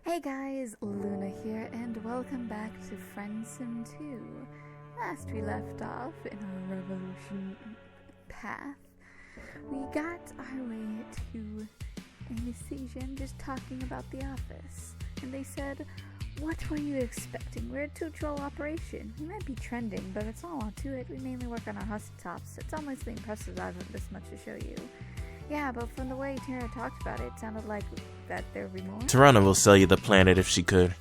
Hey guys, Luna here, and welcome back to Friendsim 2. Last we left off in our revolution path, we got our way to anesthesia and just talking about the office. And they said, what were you expecting? We're a two-troll operation. We might be trending, but that's all to it. We mainly work on our hustle tops. It's almost impressive I have this much to show you. Yeah, but from the way Tara talked about it sounded like that there would be more. Toronto will sell you the planet if she could.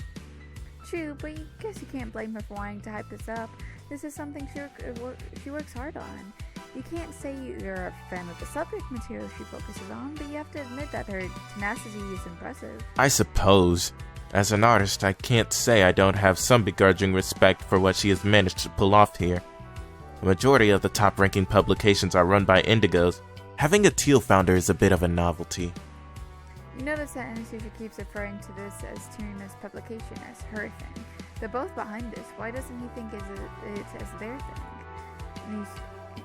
True, but I guess you can't blame her for wanting to hype this up. This is something she works hard on. You can't say you're a fan of the subject material she focuses on, but you have to admit that her tenacity is impressive. I suppose. As an artist, I can't say I don't have some begrudging respect for what she has managed to pull off here. The majority of the top-ranking publications are run by indigos. Having a teal founder is a bit of a novelty. You notice that Anastasia keeps referring to this as Tina's publication as her thing. They're both behind this. Why doesn't he think it's as their thing?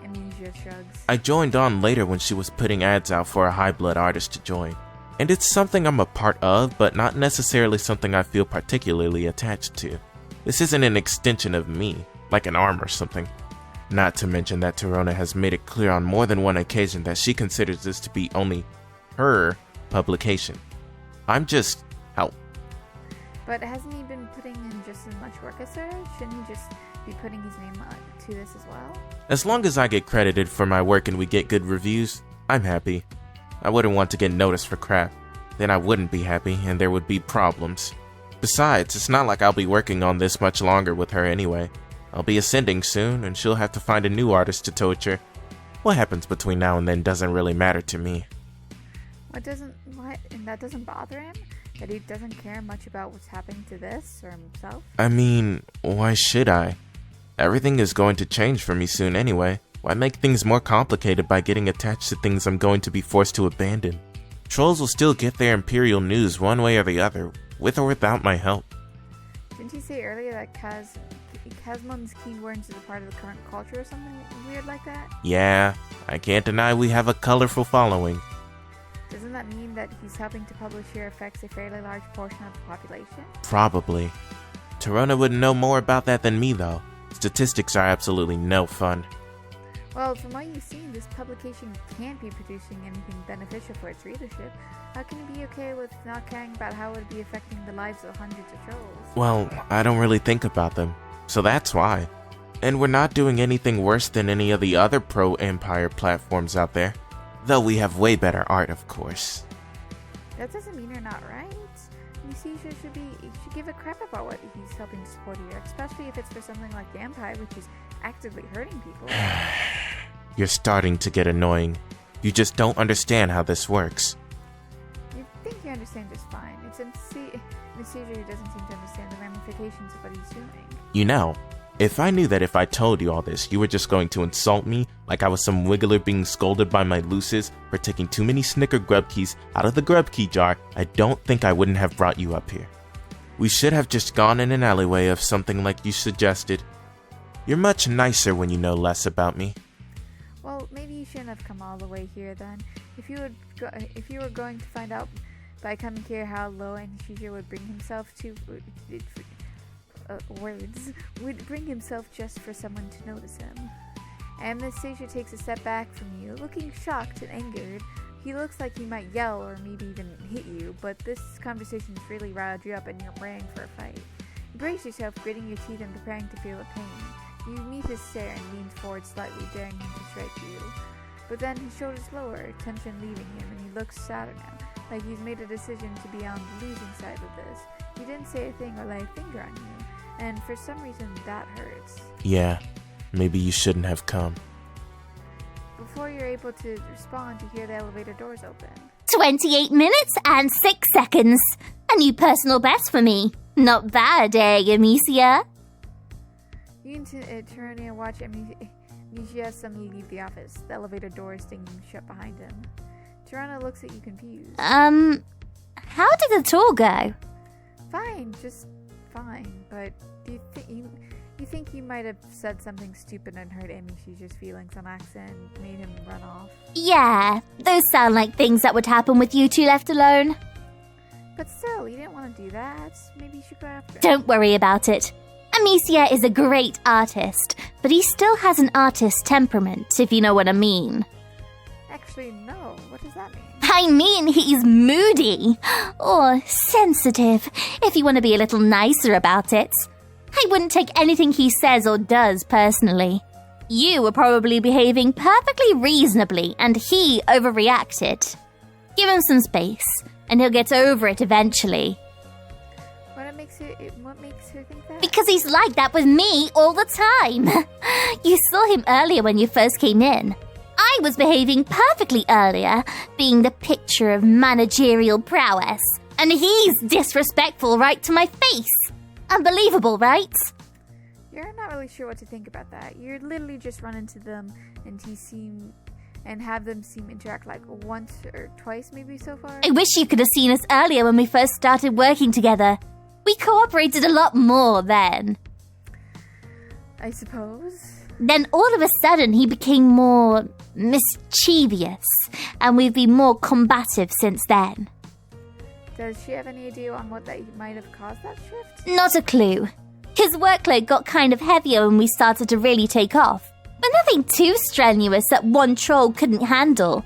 Amnesia shrugs. I joined on later when she was putting ads out for a high-blood artist to join. And it's something I'm a part of, but not necessarily something I feel particularly attached to. This isn't an extension of me, like an arm or something. Not to mention that Torona has made it clear on more than one occasion that she considers this to be only her publication. I'm just help. But hasn't he been putting in just as much work as her? Shouldn't he just be putting his name to this as well? As long as I get credited for my work and we get good reviews, I'm happy. I wouldn't want to get noticed for crap. Then I wouldn't be happy and there would be problems. Besides, it's not like I'll be working on this much longer with her anyway. I'll be ascending soon, and she'll have to find a new artist to torture. What happens between now and then doesn't really matter to me. And that doesn't bother him? That he doesn't care much about what's happening to this, or himself? I mean, why should I? Everything is going to change for me soon anyway. Why make things more complicated by getting attached to things I'm going to be forced to abandon? Trolls will still get their imperial news one way or the other, with or without my help. Didn't you say earlier that Kazmon's keywords is a part of the current culture or something weird like that? Yeah, I can't deny we have a colorful following. Doesn't that mean that he's helping to publish here affects a fairly large portion of the population? Probably. Torona would know more about that than me, though. Statistics are absolutely no fun. Well, from what you've seen, this publication can't be producing anything beneficial for its readership. How can you be okay with not caring about how it would be affecting the lives of hundreds of trolls? Well, I don't really think about them, so that's why. And we're not doing anything worse than any of the other pro-Empire platforms out there. Though we have way better art, of course. That doesn't mean you're not right. Anastasia should give a crap about what he's helping to support here, especially if it's for something like the Empire, which is actively hurting people. You're starting to get annoying. You just don't understand how this works. You think you understand just fine. It's Anastasia who doesn't seem to understand the ramifications of what he's doing. You know, if I knew that if I told you all this, you were just going to insult me like I was some wiggler being scolded by my luces for taking too many Snicker grub keys out of the grub key jar, I don't think I wouldn't have brought you up here. We should have just gone in an alleyway of something like you suggested. You're much nicer when you know less about me. Well, maybe you shouldn't have come all the way here then. If you were going to find out by coming here how low Anastasia would bring himself to would bring himself just for someone to notice him. Anastasia takes a step back from you, looking shocked and angered. He looks like he might yell or maybe even hit you, but this conversation has really riled you up and you're praying for a fight. You brace yourself, gritting your teeth and preparing to feel the pain. You meet his stare and lean forward slightly, daring him to strike you. But then his shoulders lower, tension leaving him, and he looks sadder now, like he's made a decision to be on the losing side of this. He didn't say a thing or lay a finger on you, and for some reason that hurts. Yeah, maybe you shouldn't have come. Before you're able to respond, you hear the elevator doors open. 28 minutes and 6 seconds. A new personal best for me. Not bad, Amicia? You can turn and watch Amicia suddenly leave the office, the elevator door stinging shut behind him. Tirana looks at you confused. How did the tour go? Fine, just fine, but do you think you might have said something stupid and hurt Amicia's feelings on accident and made him run off? Yeah, those sound like things that would happen with you two left alone. But still, you didn't want to do that. Maybe you should go after him. Don't worry about it. Amicia is a great artist, but he still has an artist's temperament, if you know what I mean. Actually, no. What does that mean? I mean, he's moody. Or sensitive, if you want to be a little nicer about it. I wouldn't take anything he says or does personally. You were probably behaving perfectly reasonably, and he overreacted. Give him some space, and he'll get over it eventually. What makes her think that? Because he's like that with me all the time. You saw him earlier when you first came in. I was behaving perfectly earlier, being the picture of managerial prowess. And he's disrespectful right to my face. Unbelievable, right? You're not really sure what to think about that. You're literally just run into them and have them interact like once or twice maybe so far. I wish you could have seen us earlier when we first started working together. We cooperated a lot more then. I suppose. Then all of a sudden he became more mischievous, and we've been more combative since then. Does she have any idea on what that might have caused that shift? Not a clue. His workload got kind of heavier when we started to really take off, but nothing too strenuous that one troll couldn't handle.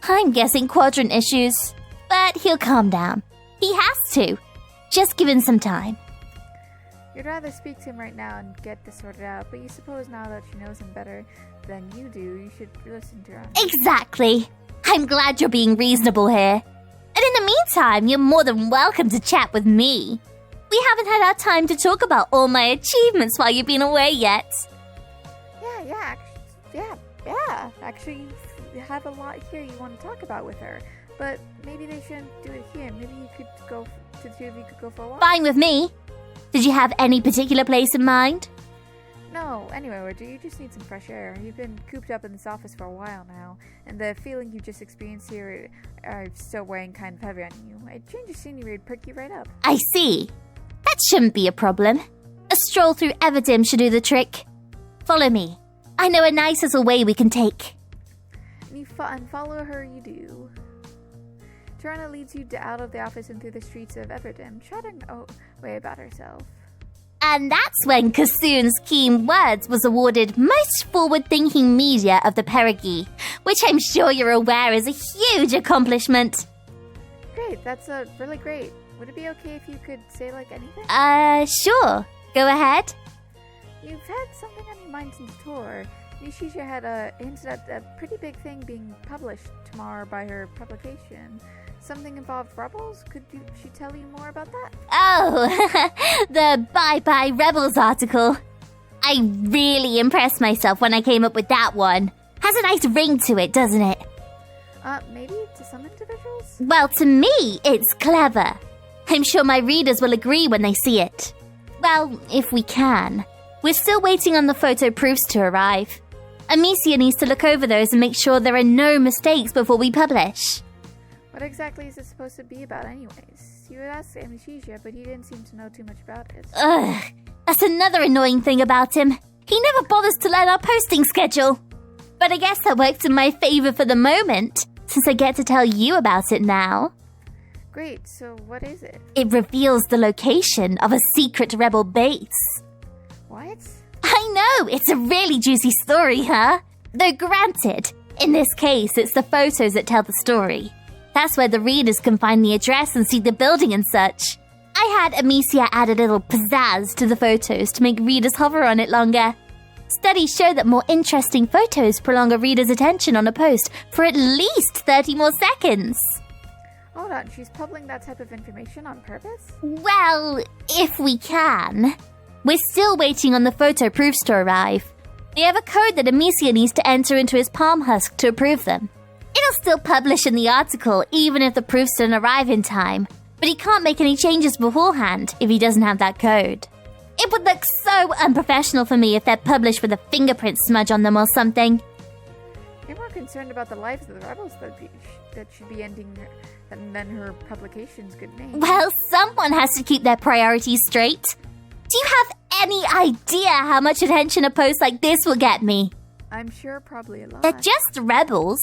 I'm guessing quadrant issues, but he'll calm down. He has to. Just give him some time. You'd rather speak to him right now and get this sorted out, but you suppose now that she knows him better than you do, you should listen to her. Exactly. I'm glad you're being reasonable here. And in the meantime, you're more than welcome to chat with me. We haven't had our time to talk about all my achievements while you've been away yet. Actually, you have a lot here you want to talk about with her. But maybe they shouldn't do it here. Maybe the two of you could go for a walk. Fine with me. Did you have any particular place in mind? No, anyway, you just need some fresh air. You've been cooped up in this office for a while now, and the feeling you just experienced here are still weighing kind of heavy on you. A change of scenery would perk you right up. I see. That shouldn't be a problem. A stroll through Everdim should do the trick. Follow me. I know a nice little way we can take. And follow her you do. Tirana leads you out of the office and through the streets of Everdim, chatting away about herself. And that's when Kasoon's keen words was awarded Most Forward-Thinking Media of the Perigee, which I'm sure you're aware is a huge accomplishment. Great, that's really great. Would it be okay if you could say, anything? Sure. Go ahead. You've had something on your mind since the tour. Nishisha had hinted at a pretty big thing being published tomorrow by her publication. Something involved rebels? Could she tell you more about that? Oh, the Bye Bye Rebels article. I really impressed myself when I came up with that one. Has a nice ring to it, doesn't it? Maybe to some individuals? Well, to me, it's clever. I'm sure my readers will agree when they see it. Well, if we can. We're still waiting on the photo proofs to arrive. Amicia needs to look over those and make sure there are no mistakes before we publish. What exactly is it supposed to be about anyways? You had asked Amicia, but he didn't seem to know too much about it. Ugh, that's another annoying thing about him. He never bothers to learn our posting schedule. But I guess that works in my favor for the moment, since I get to tell you about it now. Great, so what is it? It reveals the location of a secret rebel base. What? I know, it's a really juicy story, huh? Though granted, in this case, it's the photos that tell the story. That's where the readers can find the address and see the building and such. I had Amicia add a little pizzazz to the photos to make readers hover on it longer. Studies show that more interesting photos prolong a reader's attention on a post for at least 30 more seconds. Hold on, she's publishing that type of information on purpose? Well, if we can. We're still waiting on the photo proofs to arrive. They have a code that Amicia needs to enter into his palm husk to approve them. It'll still publish in the article even if the proofs don't arrive in time, but he can't make any changes beforehand if he doesn't have that code. It would look so unprofessional for me if they're published with a fingerprint smudge on them or something. You're more concerned about the lives of the rebels that should be ending than her publication's good name. Well, someone has to keep their priorities straight. Do you have any idea how much attention a post like this will get me? I'm sure probably a lot. They're just rebels.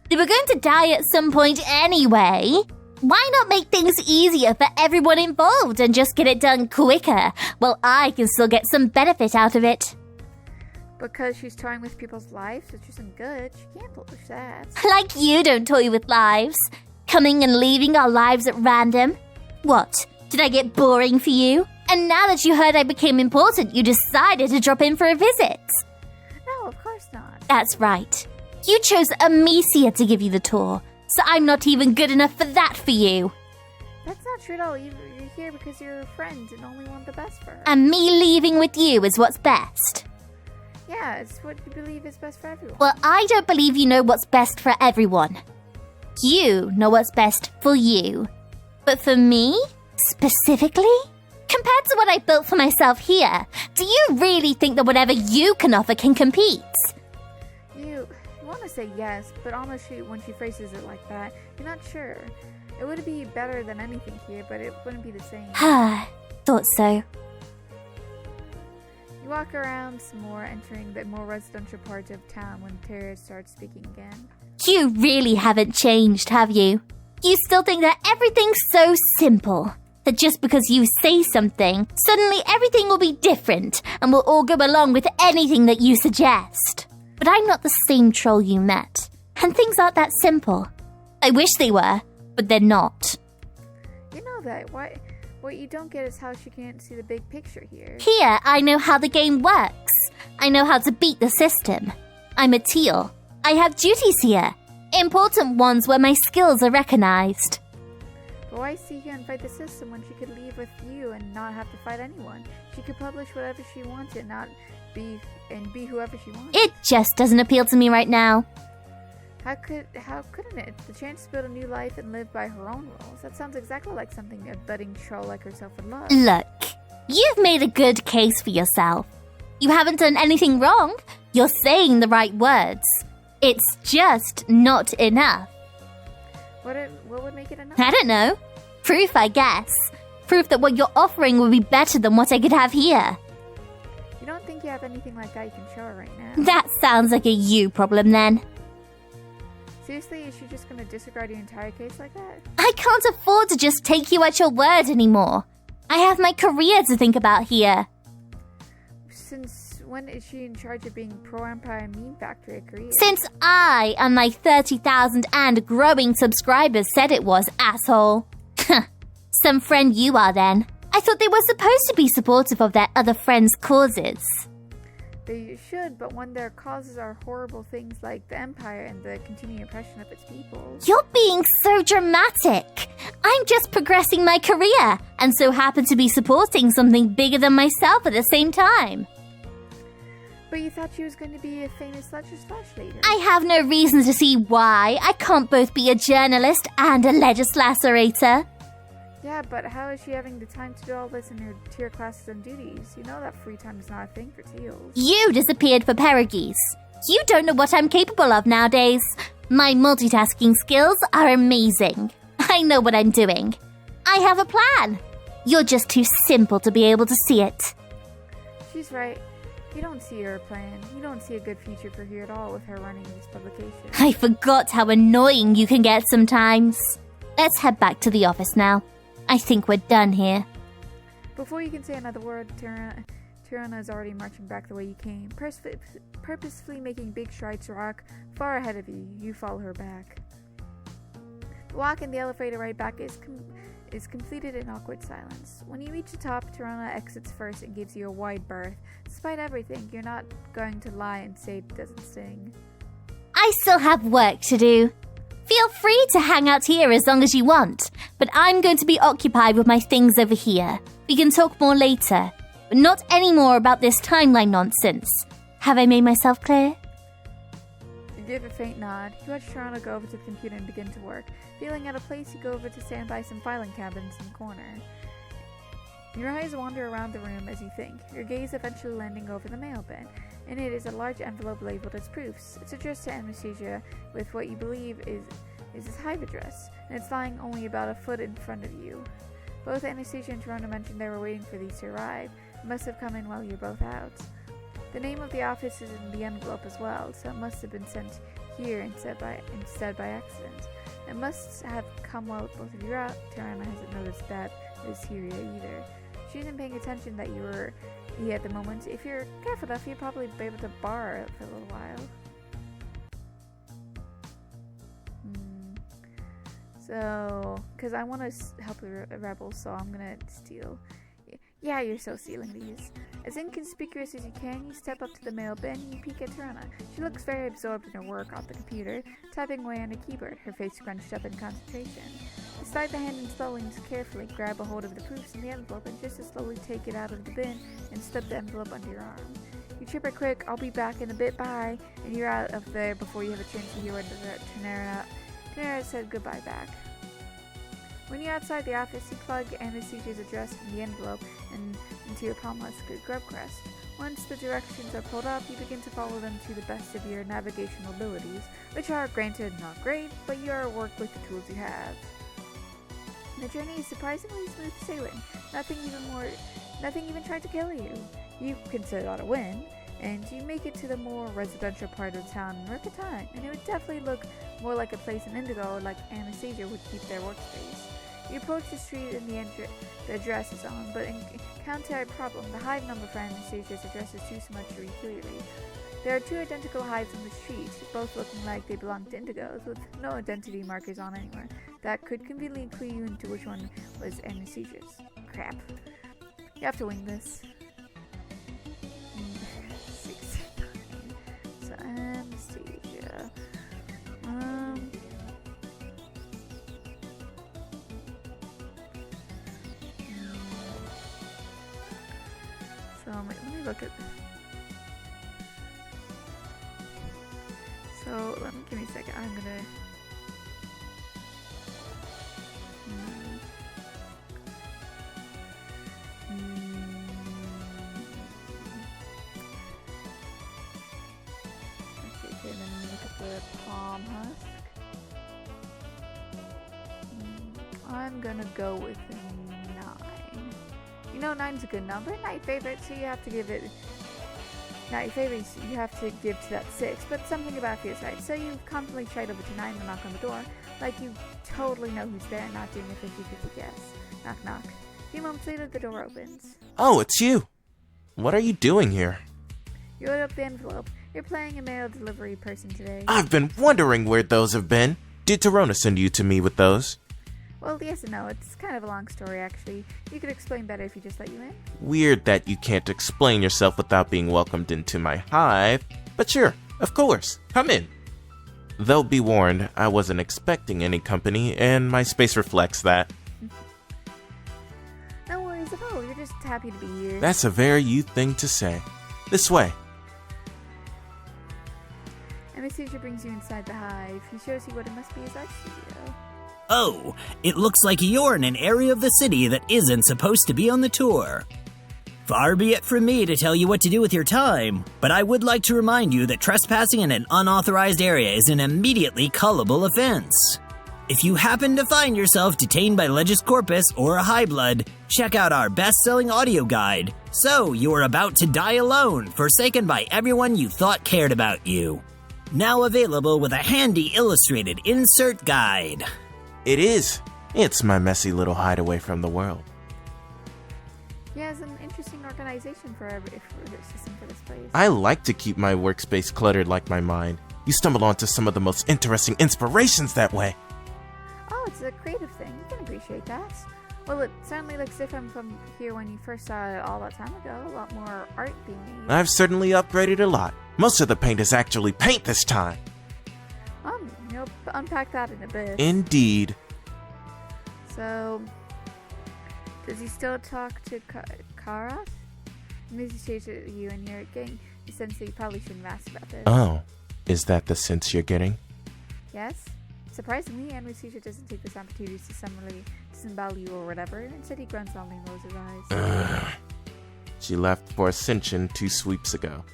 They were going to die at some point anyway. Why not make things easier for everyone involved and just get it done quicker, while I can still get some benefit out of it? Because she's toying with people's lives, which isn't good. She can't publish that. Like you don't toy with lives. Coming and leaving our lives at random. What? Did I get boring for you? And now that you heard I became important, you decided to drop in for a visit. No, of course not. That's right. You chose Amicia to give you the tour, so I'm not even good enough for that for you. That's not true at all. You're here because you're a friend and only want the best for her. And me leaving with you is what's best. Yeah, it's what you believe is best for everyone. Well, I don't believe you know what's best for everyone. You know what's best for you. But for me, specifically, compared to what I built for myself here, do you really think that whatever you can offer can compete? You want to say yes, but almost when she phrases it like that, you're not sure. It would be better than anything here, but it wouldn't be the same. Thought so. You walk around some more, entering the more residential part of town when Tara starts speaking again. You really haven't changed, have you? You still think that everything's so simple. That just because you say something, suddenly everything will be different and we'll all go along with anything that you suggest. But I'm not the same troll you met. And things aren't that simple. I wish they were, but they're not. You know that. What you don't get is how she can't see the big picture here. Here, I know how the game works. I know how to beat the system. I'm a teal. I have duties here. Important ones where my skills are recognized. But why stay here and fight the system when she could leave with you and not have to fight anyone? She could publish whatever she wanted, be whoever she wanted. It just doesn't appeal to me right now. How couldn't it? The chance to build a new life and live by her own rules. That sounds exactly like something a budding troll like herself would love. Look, you've made a good case for yourself. You haven't done anything wrong. You're saying the right words. It's just not enough. What would make it enough? I don't know. Proof, I guess. Proof that what you're offering would be better than what I could have here. You don't think you have anything like that you can show her right now? That sounds like a you problem then. Seriously, is she just gonna disregard your entire case like that? I can't afford to just take you at your word anymore. I have my career to think about here. Since when is she in charge of being pro-Empire meme factory at Korea? Since I and my 30,000 and growing subscribers said it was, asshole. Some friend you are then. I thought they were supposed to be supportive of their other friends' causes. They should, but when their causes are horrible things like the Empire and the continuing oppression of its people. You're being so dramatic. I'm just progressing my career, and so happen to be supporting something bigger than myself at the same time. But you thought she was going to be a famous Slash leader. I have no reason to see why. I can't both be a journalist and a legislator. Yeah, but how is she having the time to do all this in her tier classes and duties? You know that free time is not a thing for teals. You disappeared for Perigese. You don't know what I'm capable of nowadays. My multitasking skills are amazing. I know what I'm doing. I have a plan. You're just too simple to be able to see it. She's right. You don't see her plan. You don't see a good future for her at all with her running this publication. I forgot how annoying you can get sometimes. Let's head back to the office now. I think we're done here. Before you can say another word, Tirana is already marching back the way you came, purposefully making big strides to rock far ahead of you. You follow her back. The walk in the elevator ride back is completed in awkward silence. When you reach the top, Tirana exits first and gives you a wide berth. Despite everything, you're not going to lie and say it doesn't sting. I still have work to do. Feel free to hang out here as long as you want, but I'm going to be occupied with my things over here. We can talk more later, but not anymore about this timeline nonsense. Have I made myself clear? You give a faint nod. You watch Tirana go over to the computer and begin to work. Feeling out of place, you go over to stand by some filing cabinets in the corner. Your eyes wander around the room as you think, your gaze eventually landing over the mail bin. In it is a large envelope labeled as proofs. It's addressed to Anastasia with what you believe is his hive address, and it's lying only about a foot in front of you. Both Anastasia and Tirana mentioned they were waiting for these to arrive. It must have come in while you were both out. The name of the office is in the envelope as well, so it must have been sent here instead by accident. It must have come well with both of you out. Tirana hasn't noticed that Mysteria either. She isn't paying attention that you were here at the moment. If you're careful enough, you'll probably be able to bar it for a little while. So, because I want to help the rebels, so I'm gonna steal. Yeah, you're so stealing these. As inconspicuous as you can, you step up to the mail bin and you peek at Tirana. She looks very absorbed in her work on the computer, typing away on a keyboard, her face scrunched up in concentration. You slide the hand in slowly and carefully grab a hold of the proofs in the envelope and just as slowly take it out of the bin and slip the envelope under your arm. You chirp her quick, "I'll be back in a bit, bye," and you're out of there before you have a chance to hear what Tirana said goodbye back. When you're outside the office, you plug Anastasia's address in the envelope and into your palm husk grub crest. Once the directions are pulled up, you begin to follow them to the best of your navigational abilities, which are, granted, not great, but you are at work with the tools you have. The journey is surprisingly smooth sailing. Nothing even tried to kill you. You consider that a win, and you make it to the more residential part of the town in record time, and it would definitely look more like a place in Indigo like Anastasia would keep their workspace. You approach the street and the address is on, but encounter a problem. The hive number for Anastasia's address is too much to read clearly. There are two identical hives on the street, both looking like they belong to Indigos, with no identity markers on anywhere. That could conveniently clue you into which one was Anastasia's. Crap. You have to wing this. 69. So Anastasia. So let me look at this. So give me a second. I'm gonna. Okay, then let me look at the palm husk. I'm gonna go with 9. You know, 9's a good number, not your favorite, so you have to give it. Not your favorite, you have to give to that 6, but something about it feels right. So you confidently trade over to 9 and knock on the door, like you totally know who's there, not doing a 50-50 guess. Knock, knock. A few moments later, the door opens. Oh, it's you. What are you doing here? You open up the envelope. You're playing a mail delivery person today. I've been wondering where those have been. Did Torona send you to me with those? Well, yes and no. It's kind of a long story, actually. You could explain better if you just let you in. Weird that you can't explain yourself without being welcomed into my hive. But sure, of course. Come in. Though be warned, I wasn't expecting any company, and my space reflects that. No worries at all. You're just happy to be here. That's a very you thing to say. This way. Anastasia brings you inside the hive. He shows you what it must be his art studio. Oh, it looks like you're in an area of the city that isn't supposed to be on the tour. Far be it from me to tell you what to do with your time, but I would like to remind you that trespassing in an unauthorized area is an immediately cullable offense. If you happen to find yourself detained by Legis Corpus or a High Blood, check out our best-selling audio guide, So You Are About to Die Alone, forsaken by everyone you thought cared about you. Now available with a handy illustrated insert guide. It is. It's my messy little hideaway from the world. Yeah, it's an interesting organization for the system for this place. I like to keep my workspace cluttered like my mind. You stumble onto some of the most interesting inspirations that way. Oh, it's a creative thing. You can appreciate that. Well, it certainly looks different from here when you first saw it all that time ago. A lot more art being made. I've certainly upgraded a lot. Most of the paint is actually paint this time. You'll unpack that in a bit. Indeed. So, does he still talk to Karas? Maybe he says to you and you're getting the sense that you probably shouldn't have asked about this. Oh, is that the sense you're getting? Yes. Surprisingly, Anastasia doesn't take this opportunity to summarily disembowel you or whatever. Instead, he grunts loudly and rolls his eyes. She left for Ascension 2 sweeps ago.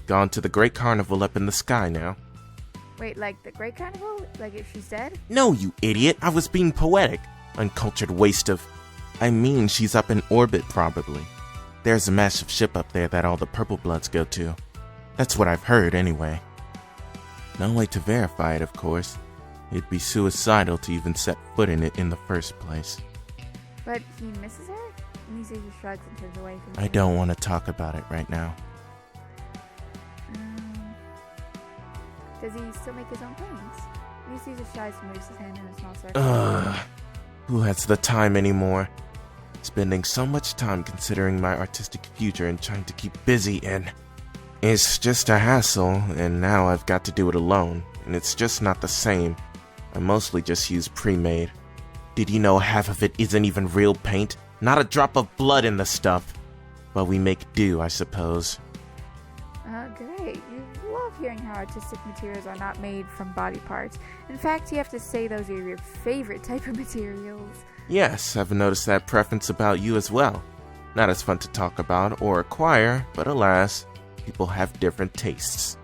Gone to the Great Carnival up in the sky now. Wait, like the Great Carnival? Like if she's dead? No, you idiot. I was being poetic. Uncultured waste of... I mean, she's up in orbit, probably. There's a massive ship up there that all the Purple Bloods go to. That's what I've heard, anyway. No way to verify it, of course. It'd be suicidal to even set foot in it in the first place. But he misses her? Anastasia shrugs and turns away from I don't want to talk about it right now. Does he still make his own plans? Anastasia shies and moves his hand in a small circle. Who has the time anymore? Spending so much time considering my artistic future and trying to keep busy and... It's just a hassle, and now I've got to do it alone, and it's just not the same. I mostly just use pre-made. Did you know half of it isn't even real paint? Not a drop of blood in the stuff. But we make do, I suppose. Great. You love hearing how artistic materials are not made from body parts. In fact, you have to say those are your favorite type of materials. Yes, I've noticed that preference about you as well. Not as fun to talk about or acquire, but alas, people have different tastes.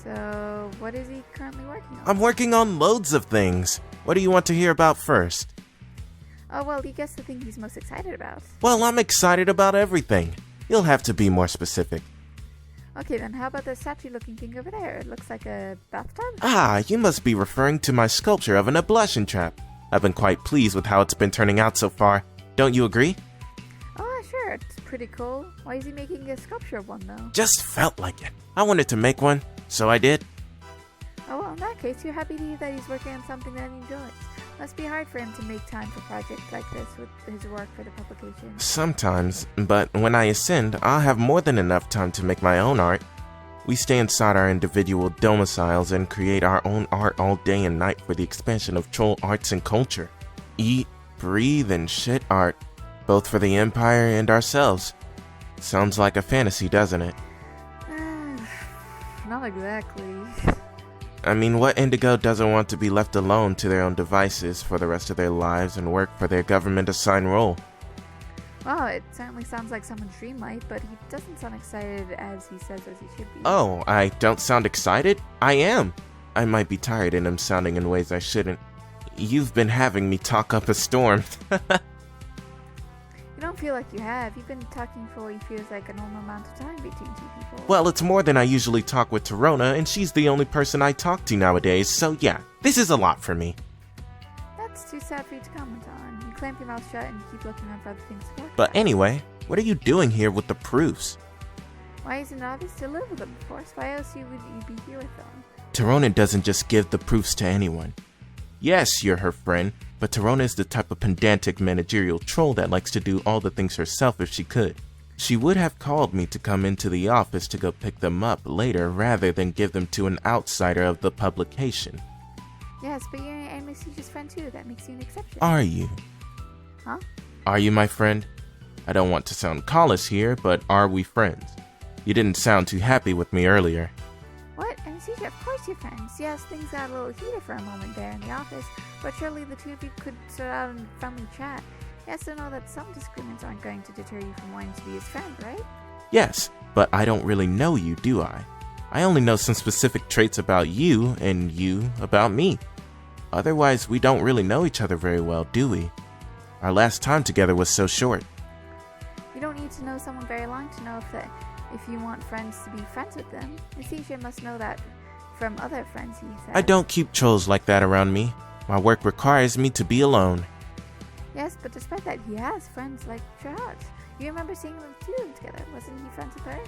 So, what is he currently working on? I'm working on loads of things. What do you want to hear about first? Oh, well, you guess the thing he's most excited about. Well, I'm excited about everything. You'll have to be more specific. Okay, then how about the statue-looking thing over there? It looks like a bathtub? Ah, you must be referring to my sculpture of an ablution trap. I've been quite pleased with how it's been turning out so far. Don't you agree? Oh, sure. It's pretty cool. Why is he making a sculpture of one, though? Just felt like it. I wanted to make one, so I did. Oh, well, in that case, you're happy to hear that he's working on something that he enjoys. Must be hard for him to make time for projects like this with his work for the publication. Sometimes, but when I ascend, I'll have more than enough time to make my own art. We stay inside our individual domiciles and create our own art all day and night for the expansion of troll arts and culture. Eat, breathe, and shit art, both for the Empire and ourselves. Sounds like a fantasy, doesn't it? Not exactly. I mean, what Indigo doesn't want to be left alone to their own devices for the rest of their lives and work for their government-assigned role? Well, it certainly sounds like someone's dream life, but he doesn't sound excited as he says as he should be. Oh, I don't sound excited? I am. I might be tired and am sounding in ways I shouldn't. You've been having me talk up a storm. You don't feel like you have. You've been talking for what feels like a normal amount of time between two people. Well, it's more than I usually talk with Torona, and she's the only person I talk to nowadays, so yeah, this is a lot for me. That's too sad for you to comment on. You clamp your mouth shut and you keep looking on for other things to talk But about. anyway, what are you doing here with the proofs? Why isn't it obvious to live with them, of course? Why else would you be here with them? Torona doesn't just give the proofs to anyone. Yes, you're her friend, but Torona is the type of pedantic managerial troll that likes to do all the things herself if she could. She would have called me to come into the office to go pick them up later rather than give them to an outsider of the publication. Yes, but you're Anastasia's friend too. That makes you an exception. Are you? Huh? Are you my friend? I don't want to sound callous here, but are we friends? You didn't sound too happy with me earlier. What? Anastasia, of course you're friends. Yes, things got a little heated for a moment there in the office, but surely the two of you could sit out and friendly chat. Yes, to know that some disagreements aren't going to deter you from wanting to be his friend, right? Yes, but I don't really know you, do I? I only know some specific traits about you, and you about me. Otherwise, we don't really know each other very well, do we? Our last time together was so short. You don't need to know someone very long to know if you want friends to be friends with them. Anastasia must know that from other friends, he said. I don't keep trolls like that around me. My work requires me to be alone. Yes, but despite that, he has friends like Chahat. You remember seeing them two of them together. Wasn't he friends with her?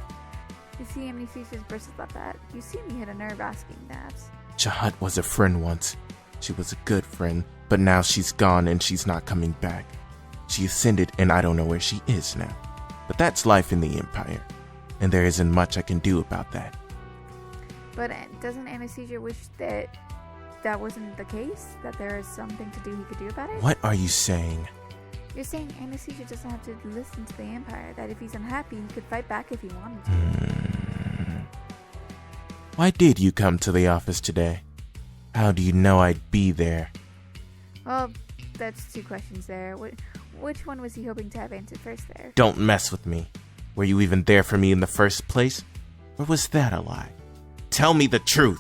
You see, Anastasia's bristled at that. You seem to hit a nerve asking that. Chahat was a friend once. She was a good friend, but now she's gone and she's not coming back. She ascended and I don't know where she is now. But that's life in the Empire, and there isn't much I can do about that. But doesn't Anastasia wish that wasn't the case? That there is something to do he could do about it? What are you saying? You're saying Anastasia doesn't have to listen to the Empire, that if he's unhappy, he could fight back if he wanted to. Why did you come to the office today? How do you know I'd be there? Well, that's two questions there. Which one was he hoping to have answered first there? Don't mess with me. Were you even there for me in the first place? Or was that a lie? Tell me the truth!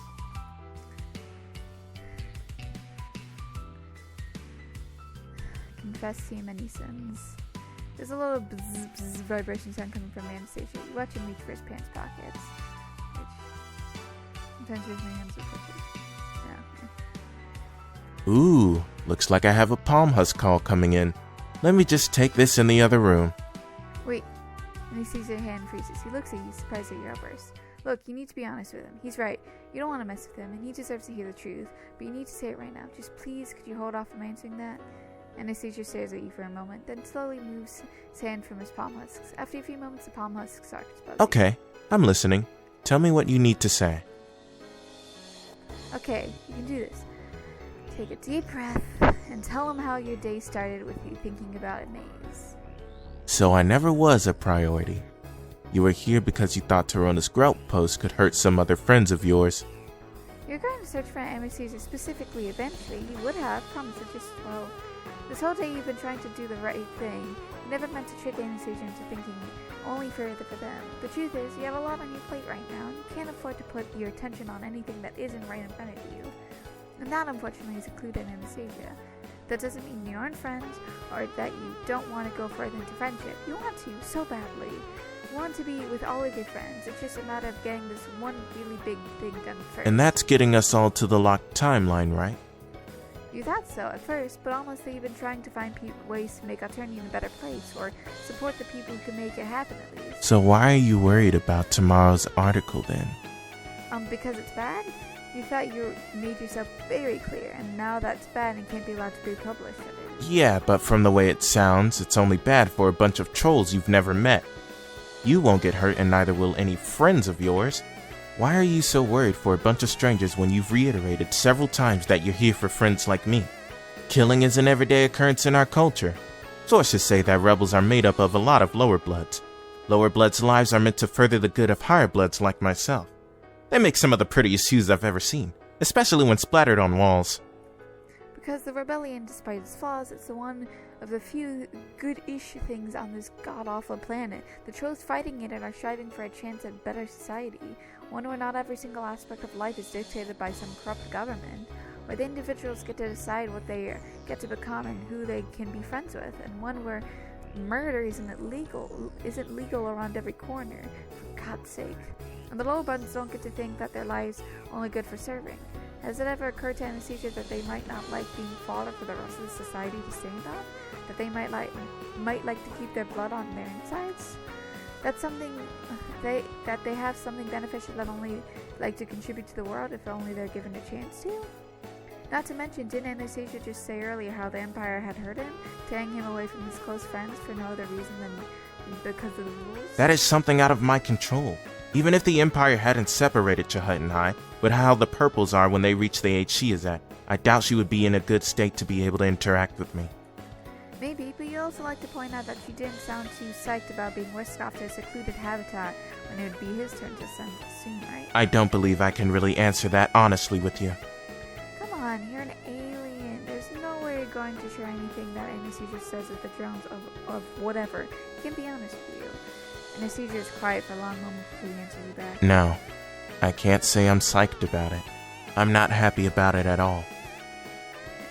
Confess to your many sins. There's a little bzz, bzz vibration sound coming from Anastasia. You watch him reach for his pants pockets. Which sometimes his hands will touch it. Yeah. Ooh, looks like I have a palm husk call coming in. Let me just take this in the other room. Wait. And he sees your hand freezes. He looks at you, surprised at your outburst. Look, you need to be honest with him. He's right. You don't want to mess with him, and he deserves to hear the truth. But you need to say it right now. Just please, could you hold off from answering that? Anastasia stares at you for a moment, then slowly moves his hand from his palm husks. After a few moments, the palm husks start to buzz. Okay, I'm listening. Tell me what you need to say. Okay, you can do this. Take a deep breath and tell him how your day started with you thinking about a maze. So I never was a priority. You were here because you thought Tarona's Grout post could hurt some other friends of yours. You're going to search for Anastasia specifically eventually. You would have, promise it just, well, this whole day you've been trying to do the right thing. You never meant to trick Anastasia into thinking only further for them. The truth is, you have a lot on your plate right now, and you can't afford to put your attention on anything that isn't right in front of you. And that, unfortunately, is included in Anastasia. That doesn't mean you aren't friends, or that you don't want to go further into friendship. You want to, so badly. You want to be with all of your friends. It's just a matter of getting this one really big thing done first. And that's getting us all to the locked timeline, right? You thought so at first, but honestly you've been trying to find ways to make Alternia a better place, or support the people who can make it happen at least. So why are you worried about tomorrow's article then? Because it's bad? You thought you made yourself very clear, and now that's bad and can't be allowed to be published. Yeah, but from the way it sounds, it's only bad for a bunch of trolls you've never met. You won't get hurt, and neither will any friends of yours. Why are you so worried for a bunch of strangers when you've reiterated several times that you're here for friends like me? Killing is an everyday occurrence in our culture. Sources say that rebels are made up of a lot of lower bloods. Lower bloods' lives are meant to further the good of higher bloods like myself. They make some of the prettiest shoes I've ever seen, especially when splattered on walls. Because the rebellion, despite its flaws, it's the one of the few good-ish things on this god-awful planet. The trolls fighting it are striving for a chance at better society, one where not every single aspect of life is dictated by some corrupt government, where the individuals get to decide what they get to become and who they can be friends with, and one where murder isn't legal around every corner, for God's sake. And the lower buttons don't get to think that their lives are only good for serving. Has it ever occurred to Anastasia that they might not like being fodder for the rest of the society to stand on? That they might like to keep their blood on their insides? That's something that they have something beneficial that only like to contribute to the world if only they're given a chance to? Not to mention, didn't Anastasia just say earlier how the Empire had hurt him, tearing him away from his close friends for no other reason than because of the rules? That is something out of my control. Even if the Empire hadn't separated Chahut and I, with how the Purples are when they reach the age she is at, I doubt she would be in a good state to be able to interact with me. Maybe, but you also like to point out that she didn't sound too psyched about being whisked off to a secluded habitat when it would be his turn to send soon, right? I don't believe I can really answer that honestly with you. Come on, you're an alien. There's no way you're going to share anything that Anastasia says with the drones of whatever. You can be honest with you. Anastasia is quiet for a long moment before he answers you back. No, I can't say I'm psyched about it. I'm not happy about it at all.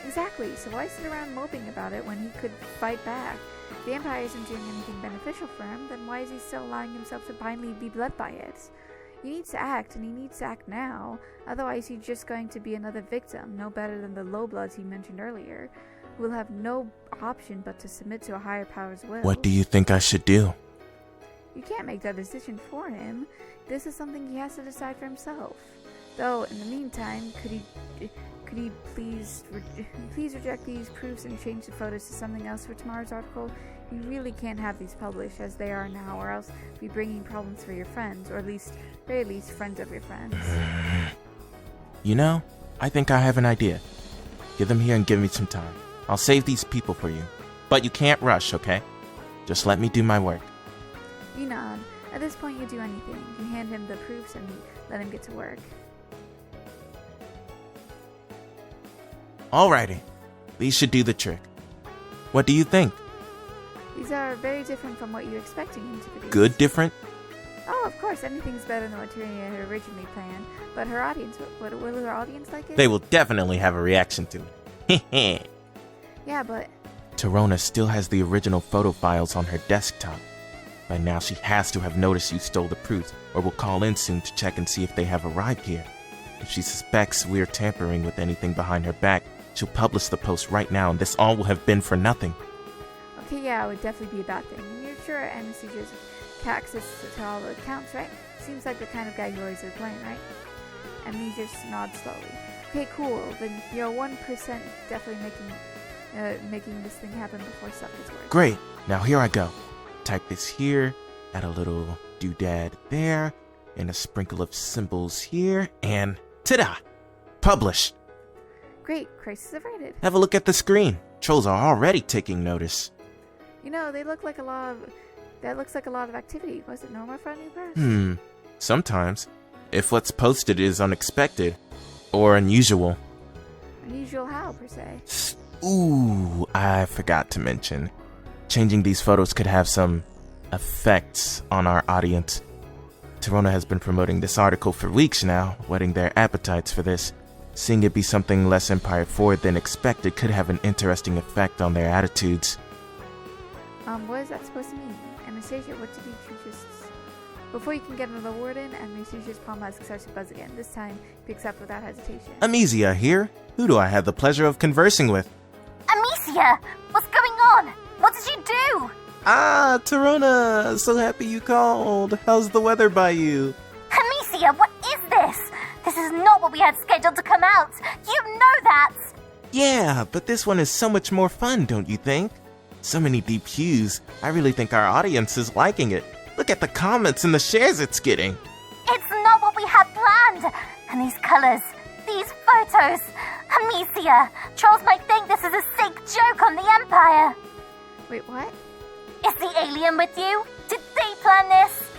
Exactly, so why sit around moping about it when he could fight back? If the Empire isn't doing anything beneficial for him, then why is he still allowing himself to blindly be led by it? He needs to act, and he needs to act now. Otherwise, he's just going to be another victim, no better than the low-bloods he mentioned earlier, who will have no option but to submit to a higher power's will. What do you think I should do? You can't make that decision for him. This is something he has to decide for himself. Though, in the meantime, could he please reject these proofs and change the photos to something else for tomorrow's article? You really can't have these published as they are now, or else be bringing problems for your friends, or very least friends of your friends. You know, I think I have an idea. Get them here and give me some time. I'll save these people for you. But you can't rush, okay? Just let me do my work. You nod. At this point, you do anything. You hand him the proofs and let him get to work. Alrighty. These should do the trick. What do you think? These are very different from what you were expecting him to produce. Good different? Oh, of course, anything's better than what Tyria had originally planned. But her audience, what will her audience like it? They will definitely have a reaction to it. Yeah, but... Tarona still has the original photo files on her desktop. By now, she has to have noticed you stole the proofs, or will call in soon to check and see if they have arrived here. If she suspects we're tampering with anything behind her back, She'll publish the post right now, and this all will have been for nothing. Okay, yeah, it would definitely be a bad thing. And you're sure Anastasia's access to all the accounts, right? Seems like the kind of guy who always is playing, right? Amnesia just nods slowly. Okay, cool. Then you're 1% definitely making this thing happen before stuff gets worse. Great. Now here I go. Type this here, add a little doodad there, and a sprinkle of symbols here, and ta-da! Publish. Great, crisis averted. Have a look at the screen. Trolls are already taking notice. You know, that looks like a lot of activity. Was it normal for a new person? Sometimes. If what's posted is unexpected or unusual. Unusual how, per se? Ooh, I forgot to mention. Changing these photos could have some effects on our audience. Torona has been promoting this article for weeks now, whetting their appetites for this. Seeing it be something less Empire forward than expected could have an interesting effect on their attitudes. What is that supposed to mean? Anastasia, what did you just... Before you can get another word in, Anastasia's palm mask starts to buzz again. This time, he picks up without hesitation. Amicia here. Who do I have the pleasure of conversing with? Amicia! What's going on? What did you do? Ah, Torona! So happy you called. How's the weather by you? Amicia, what is this? This is not what we had scheduled to come out. You know that! Yeah, but this one is so much more fun, don't you think? So many deep hues. I really think our audience is liking it. Look at the comments and the shares it's getting. It's not what we had planned. And these colors, these photos. Amicia, trolls might think this is a sick joke on the Empire. Wait, what? Is the alien with you? Did they plan this?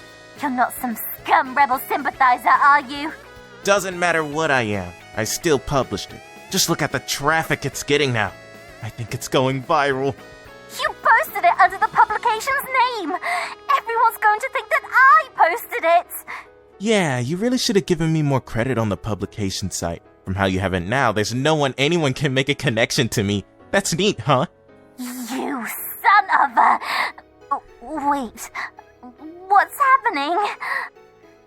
You're not some scum rebel sympathizer, are you? Doesn't matter what I am. I still published it. Just look at the traffic it's getting now. I think it's going viral. You posted it under the publication's name. Everyone's going to think that I posted it. Yeah, you really should have given me more credit on the publication site. From how you have it now, there's no one anyone can make a connection to me. That's neat, huh? You son of a... Wait. What's happening?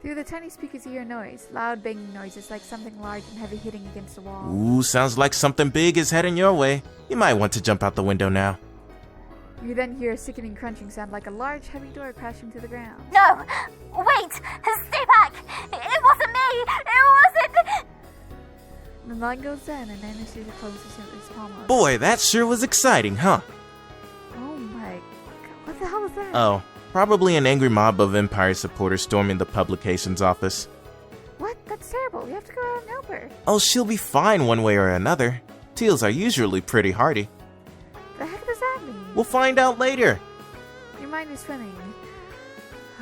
Through the tiny speakers you hear noise. Loud banging noises like something large and heavy hitting against a wall. Ooh, sounds like something big is heading your way. You might want to jump out the window now. You then hear a sickening crunching sound like a large heavy door crashing to the ground. No! Wait! Stay back! It wasn't me! It wasn't... The line goes dead and Anastasia closes his palm up. Boy, that sure was exciting, huh? Oh my... What the hell was that? Oh, probably an angry mob of Empire supporters storming the publication's office. What? That's terrible. We have to go out and help her. Oh, she'll be fine one way or another. Teals are usually pretty hardy. The heck does that mean? We'll find out later. Your mind is swimming.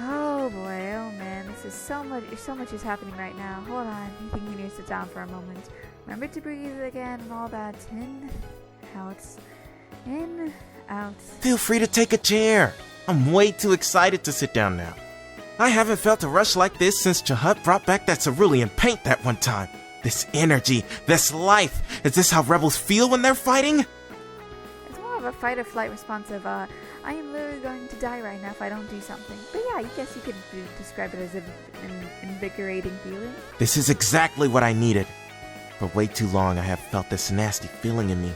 Oh boy, oh man, this is so much is happening right now. Hold on, you think you need to sit down for a moment. Remember to breathe again and all that. In, out. Feel free to take a chair. I'm way too excited to sit down now. I haven't felt a rush like this since Chahut brought back that cerulean paint that one time. This energy, this life. Is this how rebels feel when they're fighting? It's more of a fight or flight response of, I am literally going to die right now if I don't do something. But yeah, I guess you could describe it as an invigorating feeling. This is exactly what I needed. For way too long, I have felt this nasty feeling in me.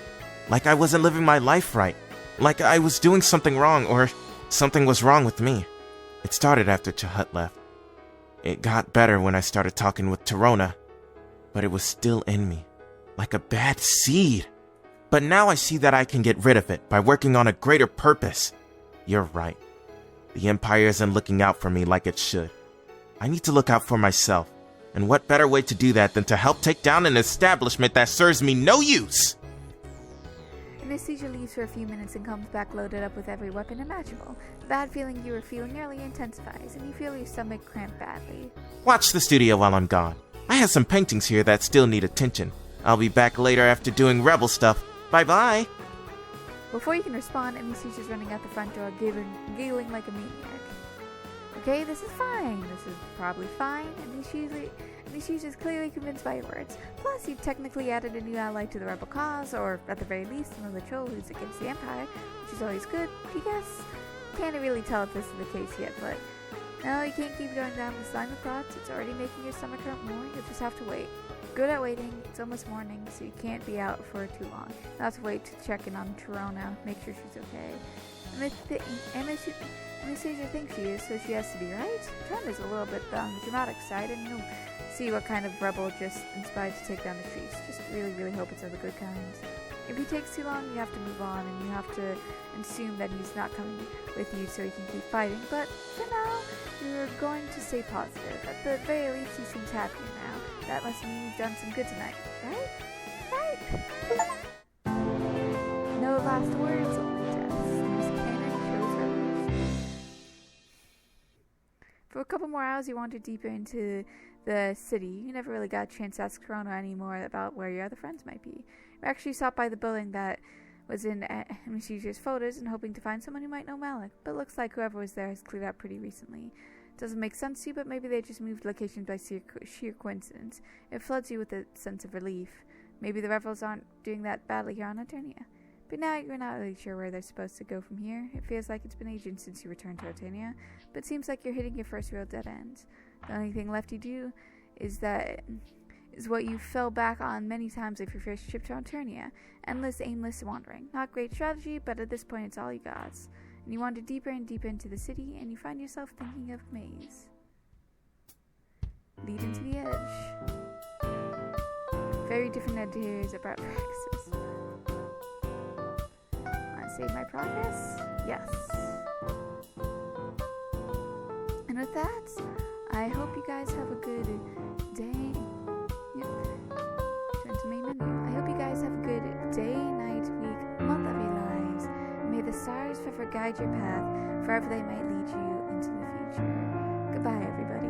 Like I wasn't living my life right. Like I was doing something wrong, or something was wrong with me. It started after Chahut left. It got better when I started talking with Torona. But it was still in me. Like a bad seed. But now I see that I can get rid of it by working on a greater purpose. You're right. The Empire isn't looking out for me like it should. I need to look out for myself. And what better way to do that than to help take down an establishment that serves me no use? Anastasia leaves for a few minutes and comes back loaded up with every weapon imaginable. The bad feeling you were feeling nearly intensifies, and you feel your stomach cramp badly. Watch the studio while I'm gone. I have some paintings here that still need attention. I'll be back later after doing rebel stuff. Bye-bye. Before you can respond, Anastasia's running out the front door, giggling like a maniac. Okay, this is fine. This is probably fine. Anastasia's clearly convinced by your words. Plus, you've technically added a new ally to the rebel cause, or at the very least, another troll who's against the Empire, which is always good, I guess. Can't really tell if this is the case yet, but no, you can't keep going down this line of thoughts. It's already making your stomach hurt more. You'll just have to wait. good at waiting. It's almost morning, so you can't be out for too long. You'll have to wait to check in on Torona, make sure she's okay. Anastasia thinks she is, so she has to be, right? Torona's a little bit dramatic side, and you'll see what kind of rebel just inspired to take down the streets. Just really hope it's of the good kinds. If he takes too long, you have to move on, and you have to assume that he's not coming with you so he can keep fighting. But for now, you're going to stay positive. At the very least, he seems happier now. That must mean you've done some good tonight, right? Right? No last words, only deaths. Miss Cannon chose revolution. For a couple more hours, you wandered deeper into the city. You never really got a chance to ask Corona anymore about where your other friends might be. You actually stopped by the building that was in Anastasia's photos and hoping to find someone who might know Malik, but looks like whoever was there has cleared out pretty recently. Doesn't make sense to you, but maybe they just moved locations by sheer coincidence. It floods you with a sense of relief. Maybe the rebels aren't doing that badly here on Eternia. But now you're not really sure where they're supposed to go from here. It feels like it's been ages since you returned to Eternia, but it seems like you're hitting your first real dead end. The only thing left to do is what you fell back on many times of your first trip to Eternia. Endless, aimless wandering. Not great strategy, but at this point it's all you got. And you wander deeper and deeper into the city, and you find yourself thinking of maze. Lead into the edge. Very different ideas about practices. Want to save my progress? Yes. And with that, I hope you guys have a good day. Turn to main menu. I hope you guys have a good day, night, week, month of your lives. May the stars forever guide your path, wherever they might lead you into the future. Goodbye, everybody.